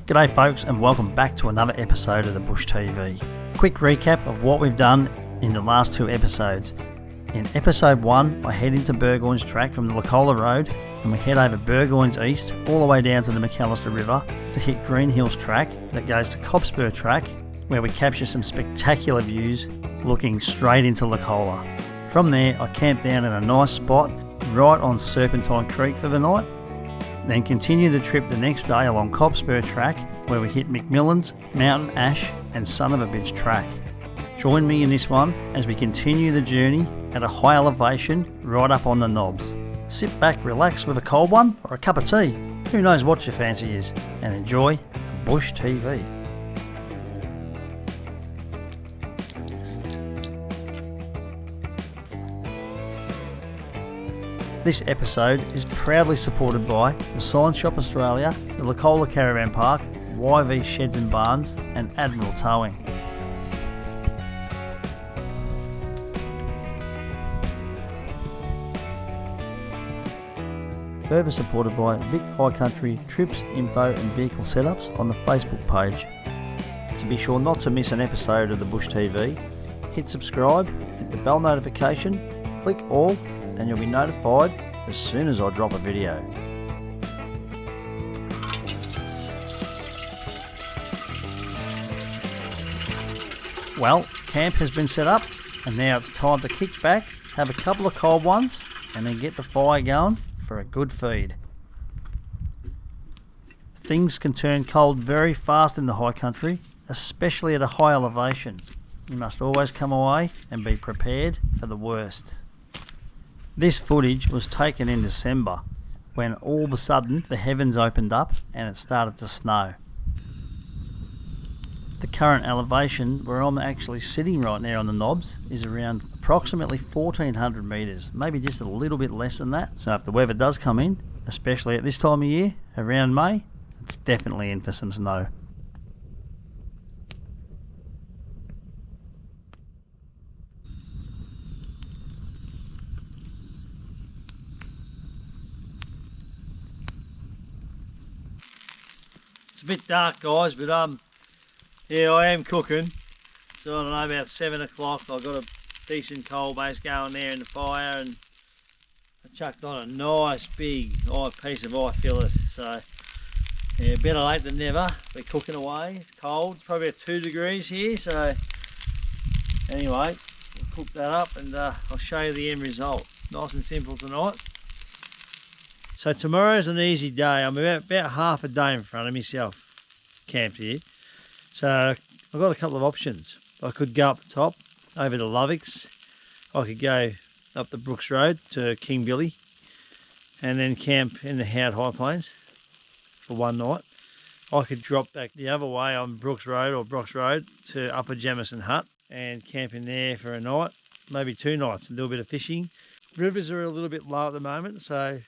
G'day folks, and welcome back to another episode of the Bush TV. Quick recap of what we've done in the last two episodes. In episode 1, I head into Burgoyne's track from the Licola Road, and we head over Burgoyne's east all the way down to the McAllister River to hit Green Hills track that goes to Cobspur track, where we capture some spectacular views looking straight into Licola. From there, I camp down in a nice spot right on Serpentine Creek for the night, then continue the trip the next day along Cobspur track, where we hit McMillan's, Mountain Ash and Son of a Bitch track. Join me in this one as we continue the journey at a high elevation right up on the knobs. Sit back, relax with a cold one or a cup of tea, who knows what your fancy is, and enjoy the Bush TV. This episode is proudly supported by the Science Shop Australia, the Licola Caravan Park, YV Sheds and Barns and Admiral Towing. Further supported by Vic High Country trips, info and vehicle setups on the Facebook page. To be sure not to miss an episode of the Bush TV, hit subscribe, hit the bell notification, click all, and you'll be notified as soon as I drop a video. Well, camp has been set up and now it's time to kick back, have a couple of cold ones and then get the fire going for a good feed. Things can turn cold very fast in the high country, especially at a high elevation. You must always come away and be prepared for the worst. This footage was taken in December, when all of a sudden the heavens opened up and it started to snow. The current elevation where I'm actually sitting right now on the knobs is around approximately 1400 metres, maybe just a little bit less than that. So if the weather does come in, especially at this time of year, around May, it's definitely in for some snow. It's a bit dark, guys, but yeah, I am cooking. So I don't know, about 7 o'clock I've got a decent coal base going there in the fire, and I chucked on a nice big piece of eye fillet. So yeah, better late than never. We're cooking away. It's cold. It's probably about 2 degrees here. So anyway, we'll cook that up and I'll show you the end result. Nice and simple tonight. So tomorrow's an easy day. I'm about half a day in front of myself camped here. So I've got a couple of options. I could go up the top over to Lovick's. I could go up the Brooks Road to King Billy and then camp in the Howard High Plains for one night. I could drop back the other way on Brooks Road or Brooks Road to Upper Jamieson Hut and camp in there for a night, maybe 2 nights, and do a bit of fishing. Rivers are a little bit low at the moment, so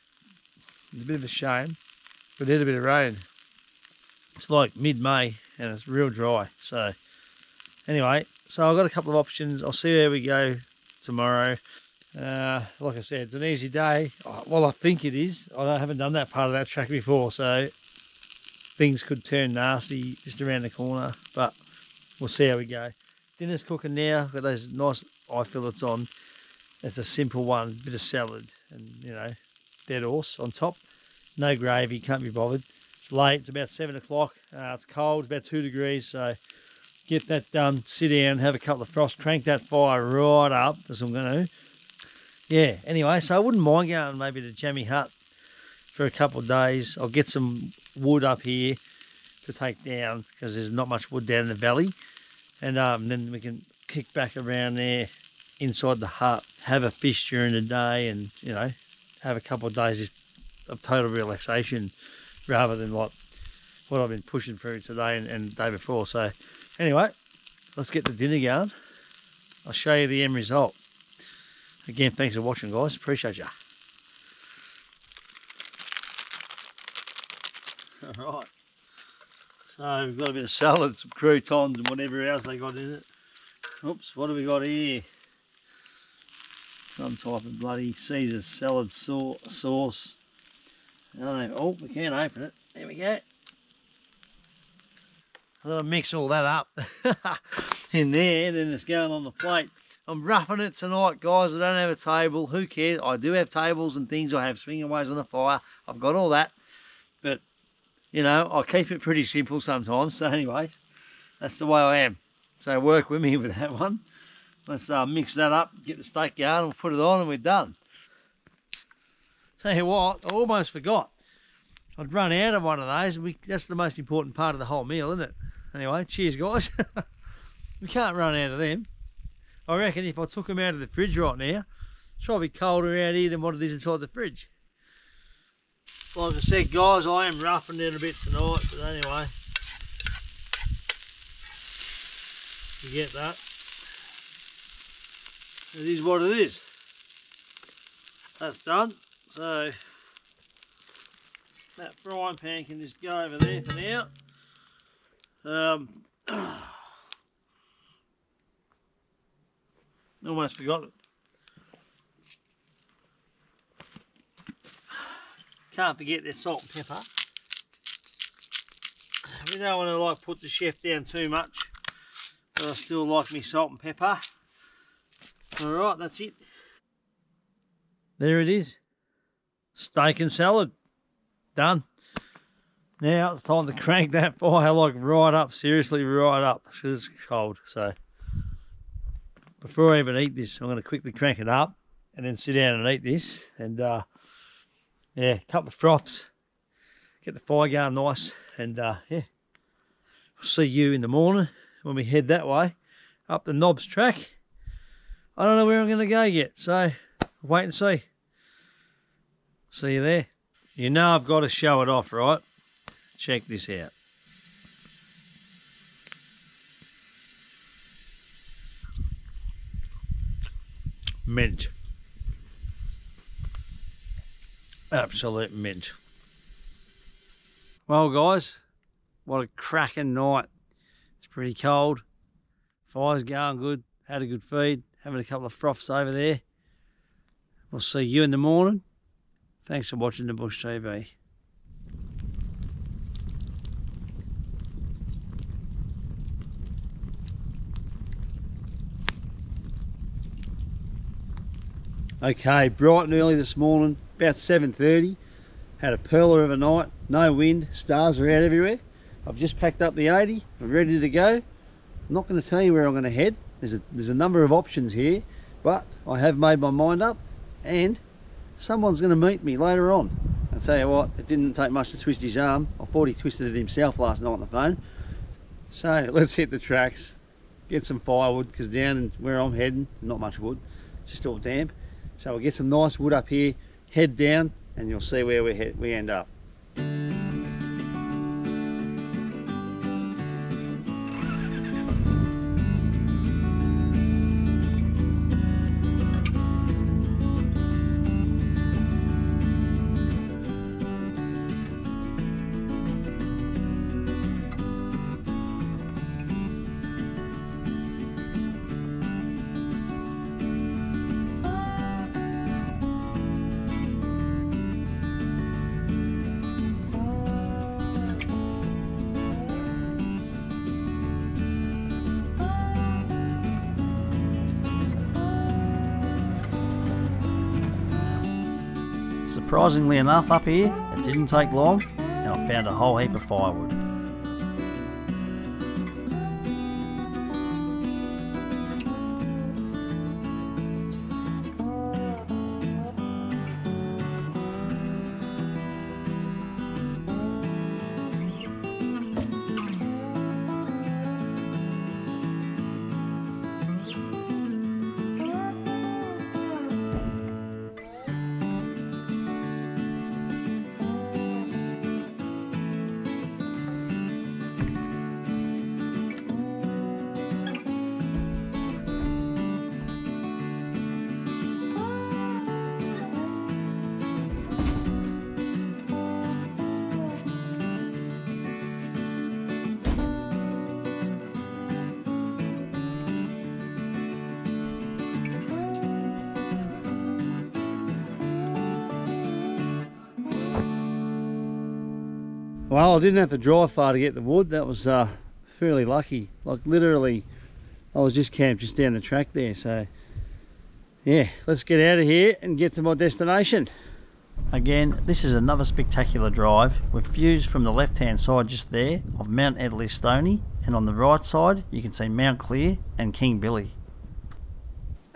it's a bit of a shame, but it had a bit of rain. It's like mid-May and it's real dry. So anyway, so I've got a couple of options. I'll see where we go tomorrow. Like I said, it's an easy day. Well, I think it is. I haven't done that part of that track before, so things could turn nasty just around the corner, but we'll see how we go. Dinner's cooking now. Got those nice eye fillets on. It's a simple one, bit of salad and, you know, dead horse on top. No gravy, can't be bothered. It's late, it's about 7 o'clock. It's cold, it's about 2 degrees, so get that done, sit down, have a couple of frosts, crank that fire right up, as I'm going to. Yeah, anyway, so I wouldn't mind going maybe to Jamie Hut for a couple of days. I'll get some wood up here to take down because there's not much wood down in the valley. And then we can kick back around there inside the hut, have a fish during the day and, you know, have a couple of days of total relaxation rather than like what I've been pushing through today and the day before. So anyway, let's get the dinner going. I'll show you the end result. Again, thanks for watching, guys. Appreciate you. All right. So we've got a bit of salad, some croutons and whatever else they got in it. Oops, what have we got here? Some type of bloody Caesar salad sauce. I don't know. Oh, we can't open it. There we go. I'm going to mix all that up in there, and then it's going on the plate. I'm roughing it tonight, guys. I don't have a table. Who cares? I do have tables and things. I have swingaways on the fire. I've got all that. But, you know, I keep it pretty simple sometimes. So anyway, that's the way I am. So work with me with that one. Let's mix that up, get the steak going, we'll put it on and we're done. Tell you what, I almost forgot. I'd run out of one of those. That's the most important part of the whole meal, isn't it? Anyway, cheers, guys. We can't run out of them. I reckon if I took them out of the fridge right now, it's probably colder out here than what it is inside the fridge. Like I said, guys, I am roughing it a bit tonight, but anyway, you get that. It is what it is. That's done. So that frying pan can just go over there for now. Almost forgot it. Can't forget the salt and pepper. We don't want to like put the chef down too much, but I still like me salt and pepper. Alright, that's it. There it is. Steak and salad. Done. Now it's time to crank that fire like right up, seriously right up, because it's cold. So before I even eat this, I'm going to quickly crank it up and then sit down and eat this. And yeah, a couple of froths. Get the fire going nice. And yeah, we'll see you in the morning when we head that way up the Knobs track. I don't know where I'm going to go yet, so wait and see. See you there. You know I've got to show it off, right? Check this out. Mint. Absolute mint. Well, guys, what a cracking night. It's pretty cold. Fire's going good. Had a good feed. Having a couple of froths over there. We'll see you in the morning. Thanks for watching the Bush TV. Okay, bright and early this morning, about 7:30. Had a pearler of a night, no wind, stars are out everywhere. I've just packed up the 80, I'm ready to go. I'm not going to tell you where I'm going to head. There's a number of options here, but I have made my mind up, and someone's going to meet me later on. I'll tell you what, it didn't take much to twist his arm. I thought he twisted it himself last night on the phone. So let's hit the tracks, get some firewood, because down where I'm heading, not much wood, it's just all damp. So we'll get some nice wood up here, head down, and you'll see where we end up. Surprisingly enough, up here, it didn't take long, and I found a whole heap of firewood. Well, I didn't have to drive far to get the wood. That was fairly lucky. Like literally, I was just camped just down the track there. So yeah, let's get out of here and get to my destination. Again, this is another spectacular drive with views from the left hand side just there of Mount Adderley Stony, and on the right side you can see Mount Clear and King Billy.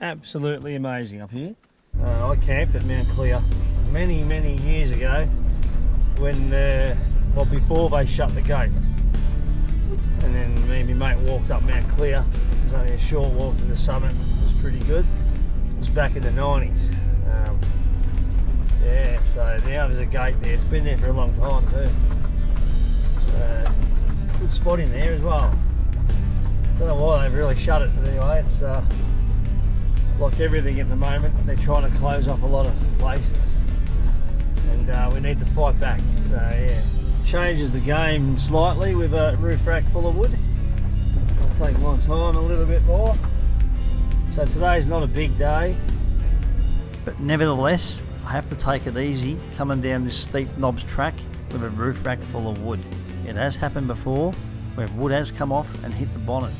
Absolutely amazing up here. I camped at Mount Clear many years ago when, well, before they shut the gate, and then me and my mate walked up Mount Clear. It was only a short walk to the summit. It was pretty good. It was back in the 90s. Yeah, so now there's a gate there. It's been there for a long time too. So, good spot in there as well. Don't know why they've really shut it, but anyway, it's like everything at the moment. They're trying to close off a lot of places, and we need to fight back. So yeah, changes the game slightly with a roof rack full of wood. I'll take my time a little bit more. So today's not a big day, but nevertheless I have to take it easy coming down this steep knobs track with a roof rack full of wood. It has happened before where wood has come off and hit the bonnet.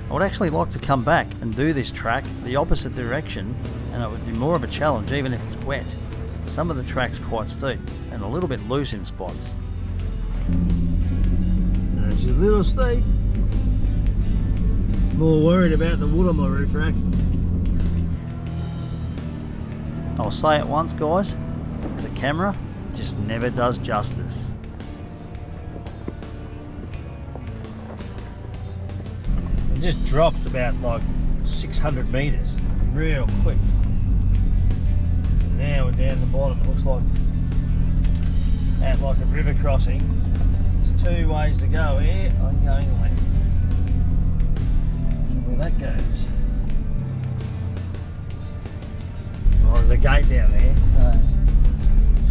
I would actually like to come back and do this track the opposite direction, and it would be more of a challenge even if it's wet. Some of the track's quite steep and a little bit loose in spots. It's a little steep. More worried about the wood on my roof rack. I'll say it once, guys, the camera just never does justice. It just dropped about like 600 metres, real quick. And now we're down the bottom. It looks like at like a river crossing. There's two ways to go here. I'm going left. Where that goes. Well, there's a gate down there, so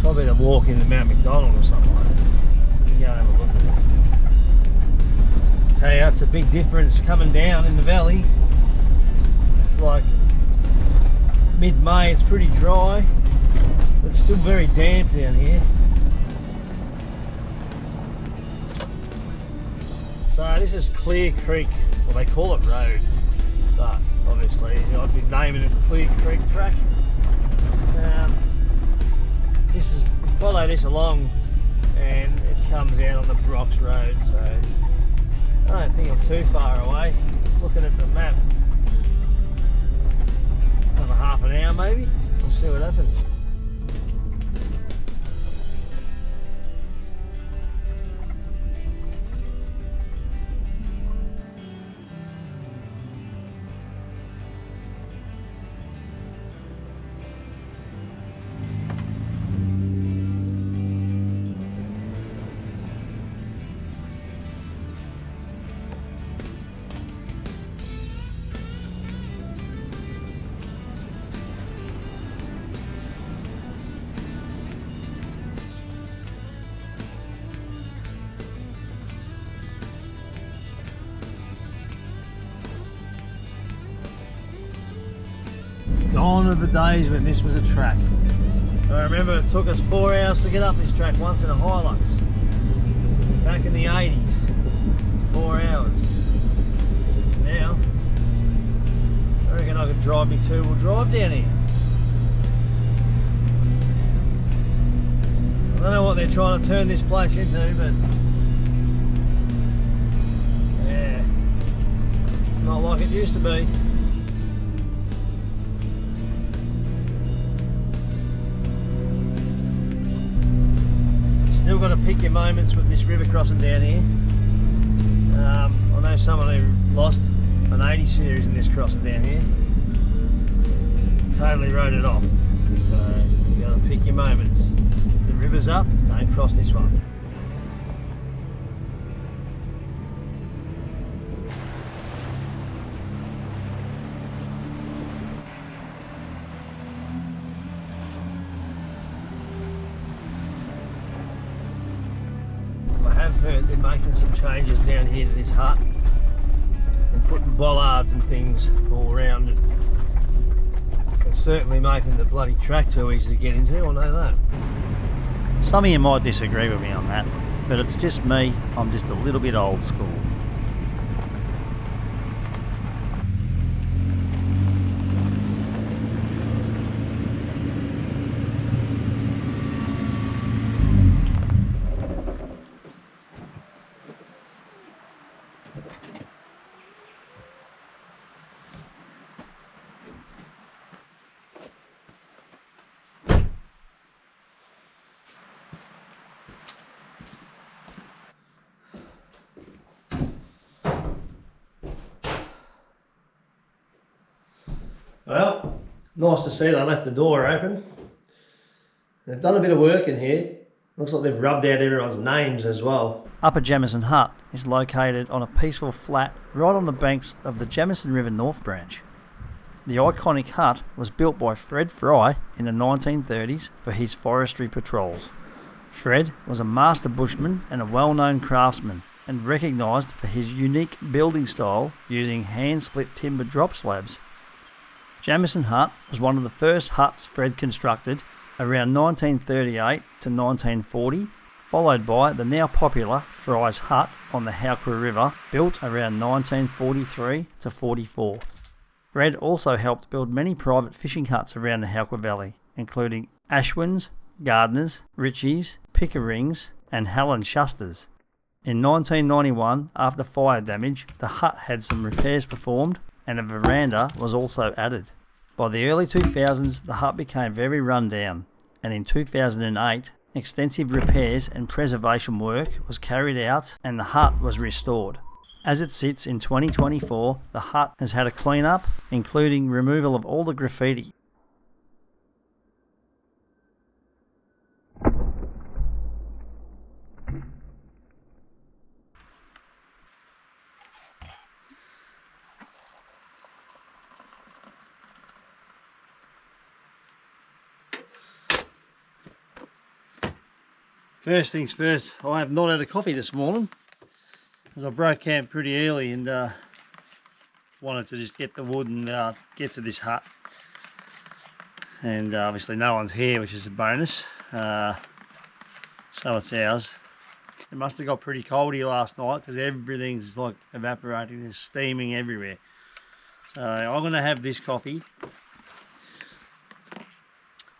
probably to walk into Mount McDonald or something like that. You can go and have a look at it. Tell you, it's a big difference coming down in the valley. It's like mid-May, it's pretty dry, but it's still very damp down here. So this is Clear Creek. Well, they call it road, but obviously I'd be naming it Clear Creek Track. This is, follow this along and it comes out on the Brox Road, so I don't think I'm too far away. Looking at the map, another half an hour maybe. We'll see what happens. Gone are the days when this was a track. I remember it took us 4 hours to get up this track once in a Hilux. Back in the 80s. 4 hours. Now, I reckon I could drive me two-wheel drive down here. I don't know what they're trying to turn this place into, but yeah, it's not like it used to be. Still got to pick your moments with this river crossing down here. I know someone who lost an 80 series in this crossing down here. Totally wrote it off. So you got to pick your moments. If the river's up, don't cross this one. They're making some changes down here to this hut and putting bollards and things all around it. It's certainly making the bloody track too easy to get into, I know that. Some of you might disagree with me on that, but it's just me, I'm just a little bit old school. Well, nice to see they left the door open. They've done a bit of work in here. Looks like they've rubbed out everyone's names as well. Upper Jamieson Hut is located on a peaceful flat right on the banks of the Jamieson River North Branch. The iconic hut was built by Fred Fry in the 1930s for his forestry patrols. Fred was a master bushman and a well-known craftsman, and recognised for his unique building style using hand-split timber drop slabs. Jamieson Hut was one of the first huts Fred constructed around 1938 to 1940, followed by the now popular Fry's Hut on the Howcra River, built around 1943 to 44. Fred also helped build many private fishing huts around the Howcra Valley, including Ashwin's, Gardner's, Ritchie's, Pickering's and Helen Shuster's. In 1991, after fire damage, the hut had some repairs performed and a veranda was also added. By the early 2000s, the hut became very run down, and in 2008, extensive repairs and preservation work was carried out and the hut was restored. As it sits in 2024, the hut has had a clean up, including removal of all the graffiti. First things first, I have not had a coffee this morning because I broke camp pretty early and wanted to just get the wood and get to this hut. And obviously no one's here, which is a bonus. So it's ours. It must have got pretty cold here last night because everything's like evaporating, there's steaming everywhere. So I'm going to have this coffee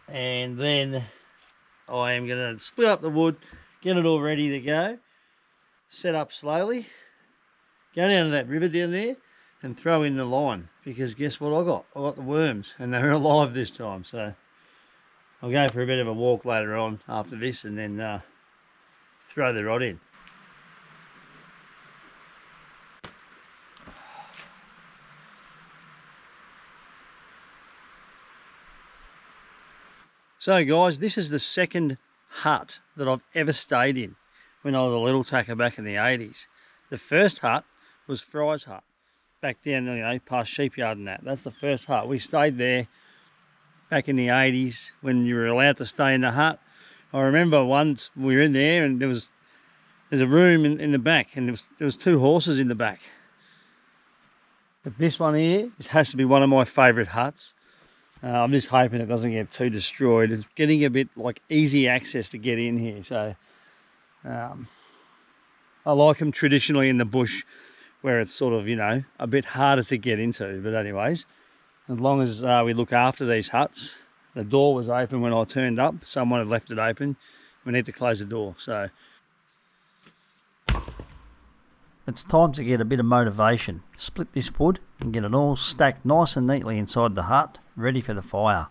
and then I am going to split up the wood, get it all ready to go, set up slowly, go down to that river down there and throw in the line, because guess what I got? I got the worms and they're alive this time. So I'll go for a bit of a walk later on after this and then throw the rod in. So guys, this is the second hut that I've ever stayed in when I was a little tacker back in the 80s. The first hut was Fry's hut, back down, you know, past Sheepyard and that. That's the first hut. We stayed there back in the 80s when you were allowed to stay in the hut. I remember once we were in there and there's a room in the back and there was two horses in the back. But this one here, it has to be one of my favourite huts. I'm just hoping it doesn't get too destroyed. It's getting a bit like easy access to get in here. So I like them traditionally in the bush where it's sort of, you know, a bit harder to get into. But anyways, as long as we look after these huts. The door was open when I turned up. Someone had left it open. We need to close the door. So it's time to get a bit of motivation. Split this wood and get it all stacked nice and neatly inside the hut, ready for the fire.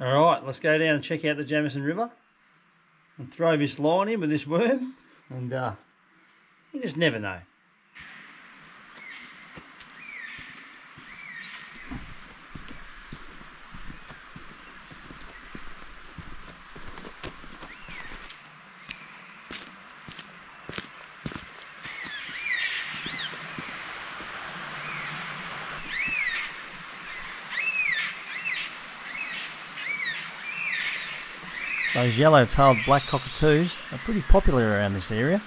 Alright, let's go down and check out the Jamieson River and throw this line in with this worm, and you just never know. Those yellow-tailed black cockatoos are pretty popular around this area.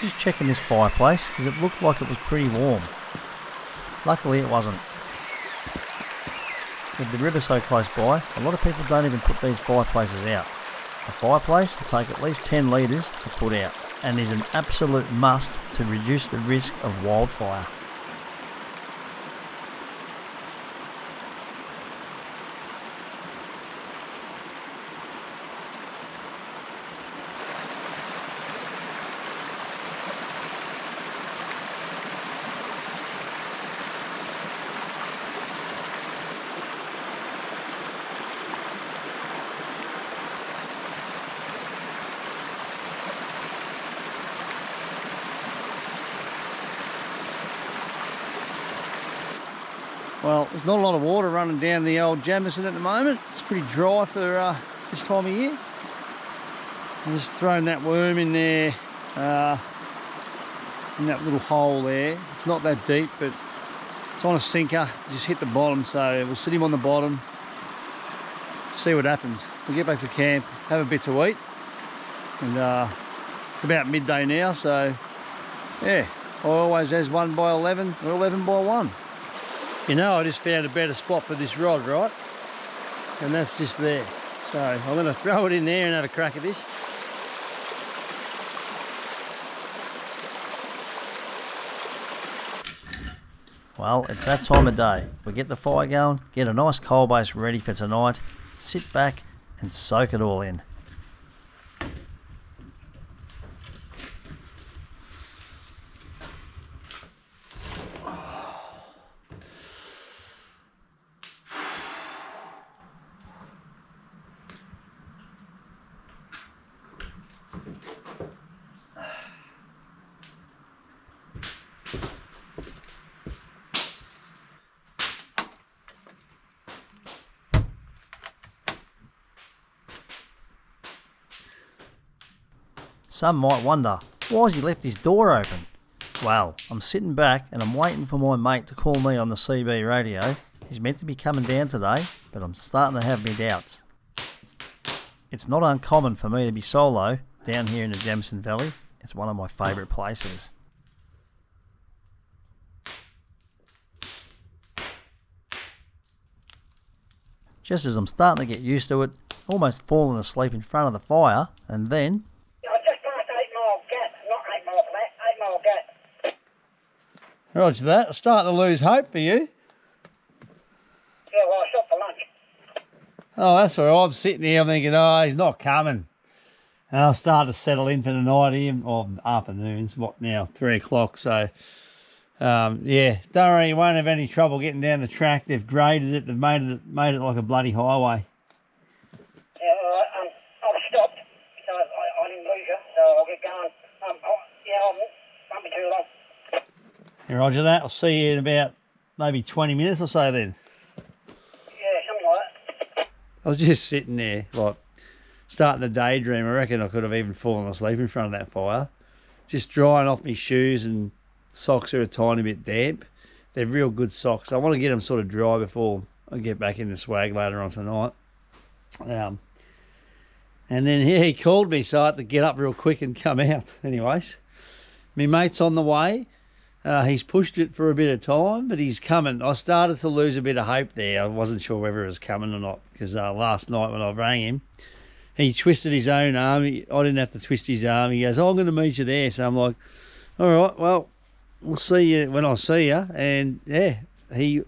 Just checking this fireplace because it looked like it was pretty warm. Luckily it wasn't. With the river so close by, a lot of people don't even put these fireplaces out. A fireplace will take at least 10 litres to put out and is an absolute must to reduce the risk of wildfire. Well, there's not a lot of water running down the old Jamieson at the moment. It's pretty dry for this time of year. I'm just throwing that worm in there, in that little hole there. It's not that deep, but it's on a sinker. Just hit the bottom, so we'll sit him on the bottom, see what happens. We'll get back to camp, have a bit to eat, and it's about midday now, so yeah, I always has 1 by 11 or 11 by 1. You know, I just found a better spot for this rod, right? And that's just there. So I'm going to throw it in there and have a crack at this. Well, it's that time of day. We get the fire going, get a nice coal base ready for tonight, sit back and soak it all in. Some might wonder, why's he left his door open? Well, I'm sitting back and I'm waiting for my mate to call me on the CB radio. He's meant to be coming down today, but I'm starting to have my doubts. It's not uncommon for me to be solo down here in the Jamieson Valley. It's one of my favourite places. Just as I'm starting to get used to it, almost falling asleep in front of the fire, and then... Roger that. I'm starting to lose hope for you. Yeah, well, I stopped for lunch. Oh, that's all right. I'm sitting here, I'm thinking, oh, he's not coming. And I'll start to settle in for the night here, or afternoons, what now, 3 o'clock. So, yeah, don't worry, you won't have any trouble getting down the track. They've graded it, they've made it like a bloody highway. Yeah, all right. I've stopped, so I didn't lose you, so I'll get going. I won't be too long. Yeah, roger that. I'll see you in about maybe 20 minutes or so then. Yeah, something like that. I was just sitting there, like, starting to daydream. I reckon I could have even fallen asleep in front of that fire. Just drying off my shoes, and socks are a tiny bit damp. They're real good socks. I want to get them sort of dry before I get back in the swag later on tonight. And then, yeah, he called me, so I had to get up real quick and come out. Anyways, my mate's on the way. He's pushed it for a bit of time, but he's coming. I started to lose a bit of hope there. I wasn't sure whether it was coming or not, because last night when I rang him, he twisted his own arm. I didn't have to twist his arm. He goes, oh, I'm going to meet you there. So I'm like, all right, well, we'll see you when I see you. And, yeah, he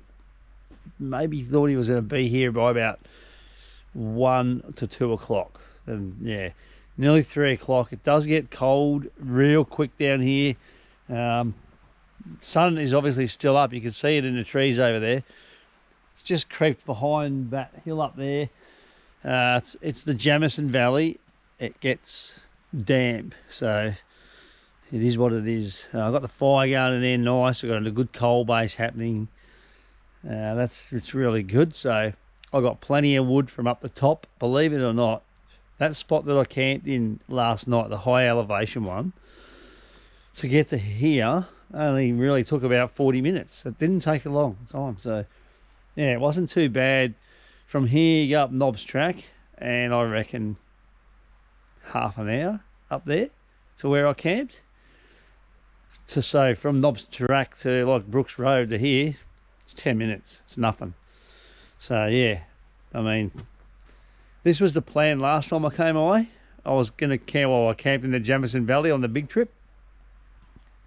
maybe thought he was going to be here by about 1 to 2 o'clock. And, yeah, nearly 3 o'clock. It does get cold real quick down here. sun is obviously still up. You can see it in the trees over there. It's just crept behind that hill up there. It's the Jamieson Valley. It gets damp, so it is what it is. I've got the fire going in there nice. We've got a good coal base happening. It's really good. So I got plenty of wood from up the top. Believe it or not, that spot that I camped in last night, the high elevation one, to get to here only really took about 40 minutes. It didn't take a long time. So yeah, it wasn't too bad. From here you go up Knobs Track, and I reckon half an hour up there to where I camped. So from Knobs Track to like Brooks Road to here, it's 10 minutes. It's nothing. So yeah, I mean, this was the plan last time I came away. I was going to camp, well, I camped in the Jamieson Valley on the big trip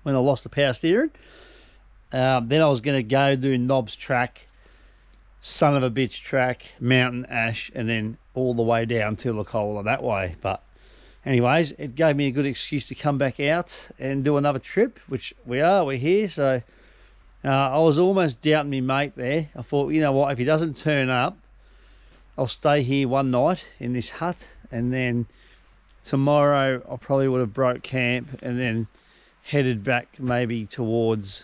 when I lost the power steering. Then I was going to go do Knobs Track, Son of a Bitch Track, Mountain Ash, and then all the way down to Licola that way. But anyways, it gave me a good excuse to come back out and do another trip, which we're here. So I was almost doubting me mate there. I thought, you know what, if he doesn't turn up, I'll stay here one night in this hut, and then tomorrow I probably would have broke camp and then headed back maybe towards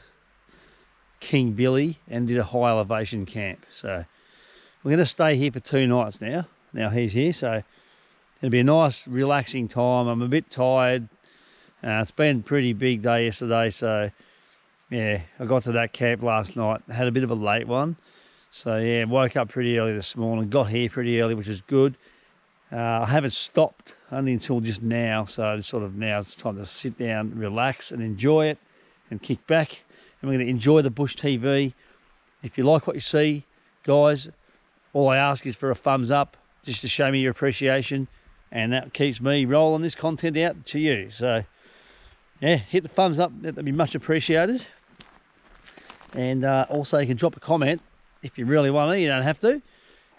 King Billy and did a high elevation camp. So we're going to stay here for 2 nights now. Now he's here, so it'll be a nice relaxing time. I'm a bit tired. It's been a pretty big day yesterday, so yeah, I got to that camp last night. Had a bit of a late one. So yeah, woke up pretty early this morning, got here pretty early, which is good. I haven't stopped only until just now, so sort of now it's time to sit down, relax and enjoy it and kick back. And we're going to enjoy the bush TV. If you like what you see, guys, all I ask is for a thumbs up, just to show me your appreciation, and that keeps me rolling this content out to you. So yeah, hit the thumbs up, that'd be much appreciated. And also you can drop a comment if you really want to, you don't have to,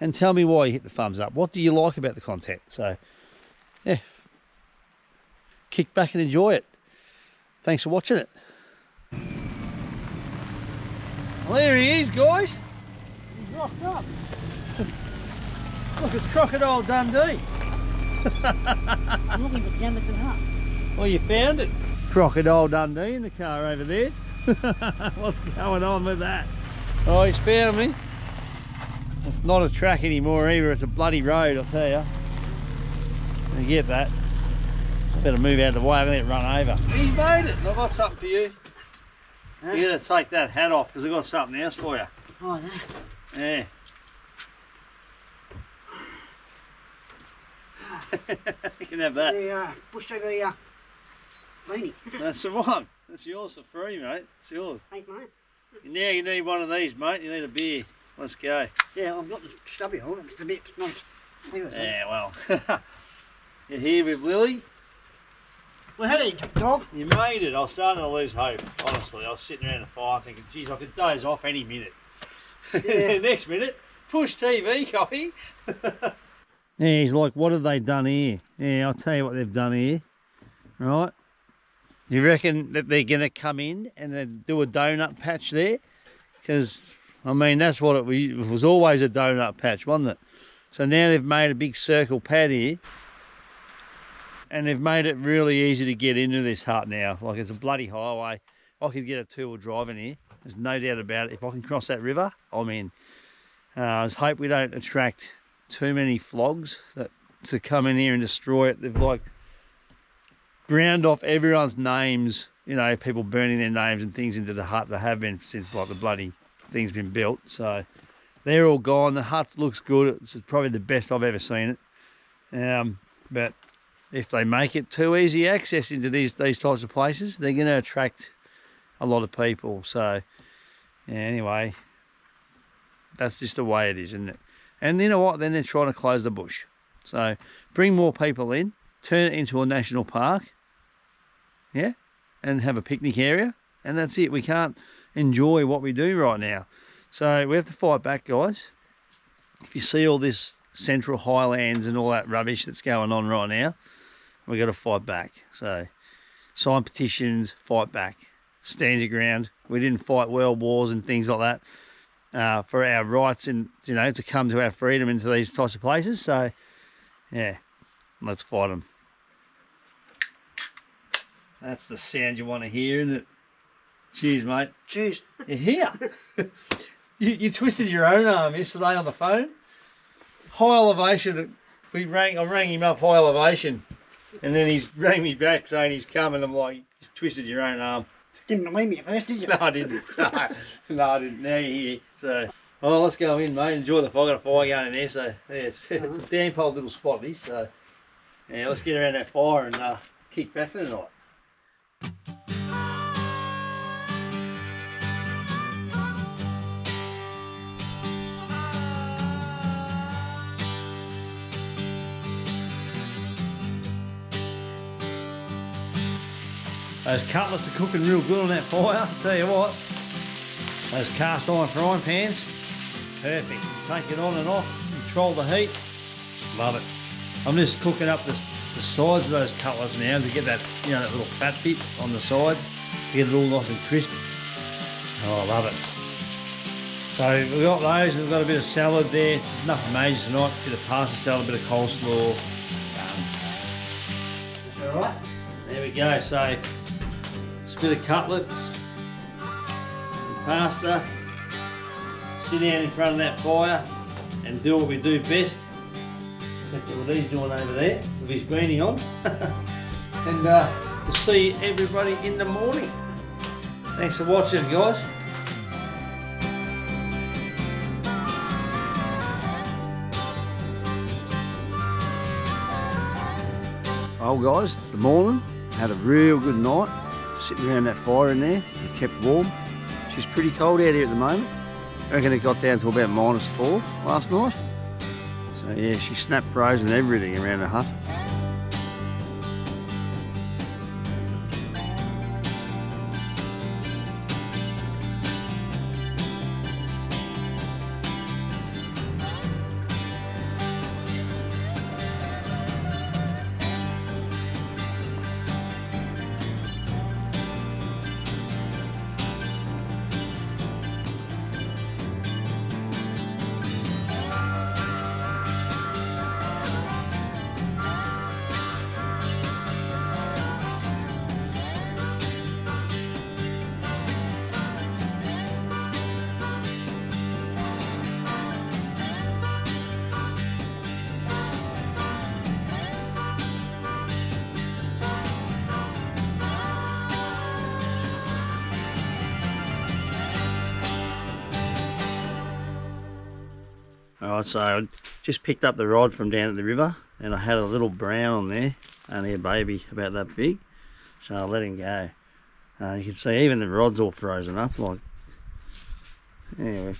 and tell me why you hit the thumbs up. What do you like about the content? So yeah, kick back and enjoy it. Thanks for watching it. Well, there he is, guys. He's rocked up. Look, it's Crocodile Dundee. I'm looking for Jamieson Hut. Well, you found it. Crocodile Dundee in the car over there. What's going on with that? Oh, he's found me. It's not a track anymore either, it's a bloody road, I'll tell you. You get that. I better move out of the way, I'm going to get run over. He's made it. I've got something for you. Huh? You're going to take that hat off because I've got something else for you. Oh, that. Yeah. You can have that. The bush TV beanie. That's the one. That's yours for free, mate. It's yours. Thanks, mate. Now you need one of these, mate. You need a beer. Let's go. Yeah, I've got the stubby on. It's a bit nice. Yeah, well. You're here with Lily. Well, hello, dog. You made it. I was starting to lose hope, honestly. I was sitting around the fire thinking, geez, I could doze off any minute. Yeah. Next minute, push TV, copy. Yeah, he's like, what have they done here? Yeah, I'll tell you what they've done here. Right? You reckon that they're going to come in and then do a donut patch there? Because, I mean, that's what it was always, a donut patch, wasn't it? So now they've made a big circle pad here. And they've made it really easy to get into this hut now. Like, it's a bloody highway. I could get a 2-wheel drive in here. There's no doubt about it. If I can cross that river, I'm in. I just hope we don't attract too many flogs to come in here and destroy it. They've like ground off everyone's names, you know, people burning their names and things into the hut. They have been since like the bloody thing's been built. So they're all gone. The hut looks good. It's probably the best I've ever seen it. But if they make it too easy access into these types of places, they're going to attract a lot of people. So yeah, anyway, that's just the way it is, isn't it? And you know what? Then they're trying to close the bush. So bring more people in, turn it into a national park, yeah, and have a picnic area, and that's it. We can't enjoy what we do right now. So we have to fight back, guys. If you see all this Central Highlands and all that rubbish that's going on right now, we've got to fight back. So sign petitions, fight back. stand your ground. We didn't fight world wars and things like that for our rights and, you know, to come to our freedom into these types of places. So, yeah, let's fight them. That's the sound you want to hear, isn't it? Cheers, mate. Cheers. You're here. you twisted your own arm yesterday on the phone. High elevation. I rang him up high elevation, and then he rang me back saying he's coming. I'm like, you twisted your own arm. Didn't believe me at first, did you? No, I didn't. No, I didn't. Now you're here. So, oh, let's go in, mate. Enjoy the fire. Got a fire going in there. So, yeah, it's a damn old little spot, this. So, yeah, let's get around that fire and kick back for the night. Those cutlets are cooking real good on that fire. Tell you what, those cast iron frying pans, perfect. Take it on and off, control the heat. Love it. I'm just cooking up the sides of those cutlets now to get that, you know, that little fat bit on the sides, to get it all nice and crisp. Oh, I love it. So we've got those, and we've got a bit of salad there. There's nothing major tonight. A bit of pasta salad, a bit of coleslaw. All right. There we go. So. Bit of cutlets, some pasta, sit down in front of that fire and do what we do best, except what he's doing over there with his beanie on. And we'll see everybody in the morning. Thanks for watching, guys. Well guys, it's the morning. Had a real good night. Sitting around that fire in there, it kept warm. She's pretty cold out here at the moment. I reckon it got down to about -4 last night. So yeah, she snapped frozen everything around the hut. Alright, so I just picked up the rod from down at the river and I had a little brown on there, only a baby about that big, so I let him go. You can see even the rod's all frozen up. Like, yeah, we're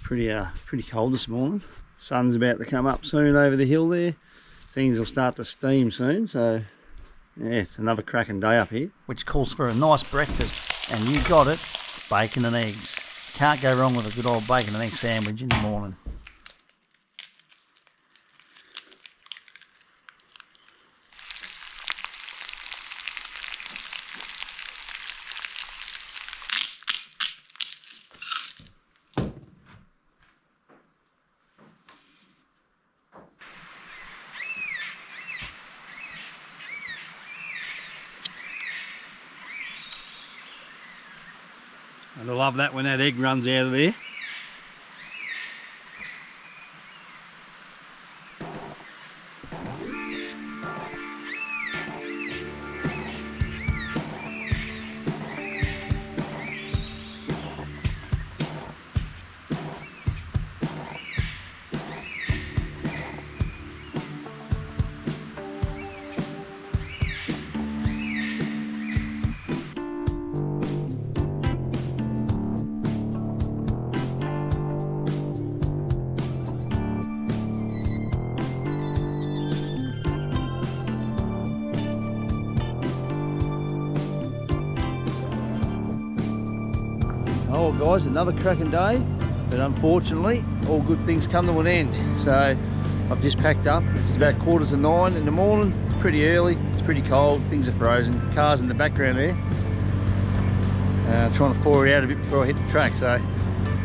pretty cold this morning. Sun's about to come up soon over the hill there. Things will start to steam soon, so yeah, it's another cracking day up here. Which calls for a nice breakfast, and you got it, bacon and eggs. Can't go wrong with a good old bacon and egg sandwich in the morning. And I love that when that egg runs out of there. Oh guys, another cracking day, but unfortunately all good things come to an end. So I've just packed up. It's about 9:15 in the morning, pretty early, it's pretty cold, things are frozen, cars in the background there. Trying to thaw it out a bit before I hit the track. So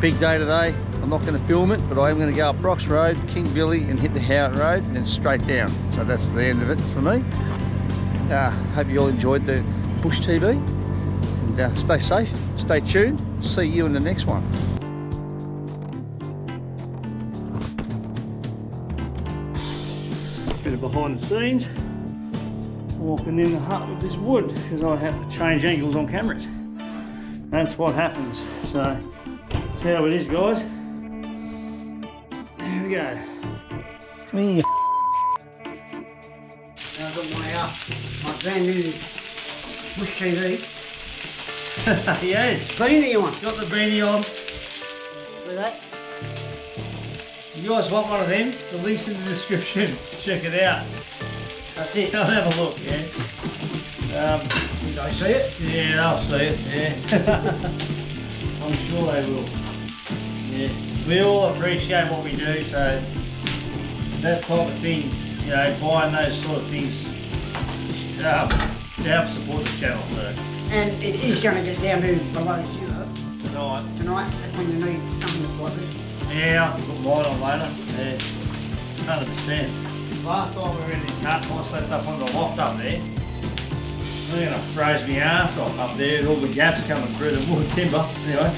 big day today. I'm not going to film it, but I am going to go up Brox Road, King Billy, and hit the Howard Road, and then straight down. So that's the end of it for me. Hope you all enjoyed the Bush TV, and stay safe, stay tuned. See you in the next one. Bit of behind the scenes. Walking in the hut with this wood because I have to change angles on cameras. That's what happens. So that's how it is, guys. There we go. Now I've got my brand new Bush TV. Yes, Beanie on. got the beanie on. See that? You guys want one of them? The link's in the description. Check it out. That's it. Go have a look, yeah. Did I see it? Yeah, they'll see it, yeah. I'm sure they will. Yeah. We all appreciate what we do, so that type of thing, you know, buying those sort of things to help support the channel. So. And it is going to get down to below zero Tonight. tonight. That's when you need something like this. Yeah, I can put mine on later. Yeah, 100%. Last time we were in this hut, I slept up on the loft up there. I'm gonna froze my ass off up there, all the gaps coming through the wood timber. Anyway,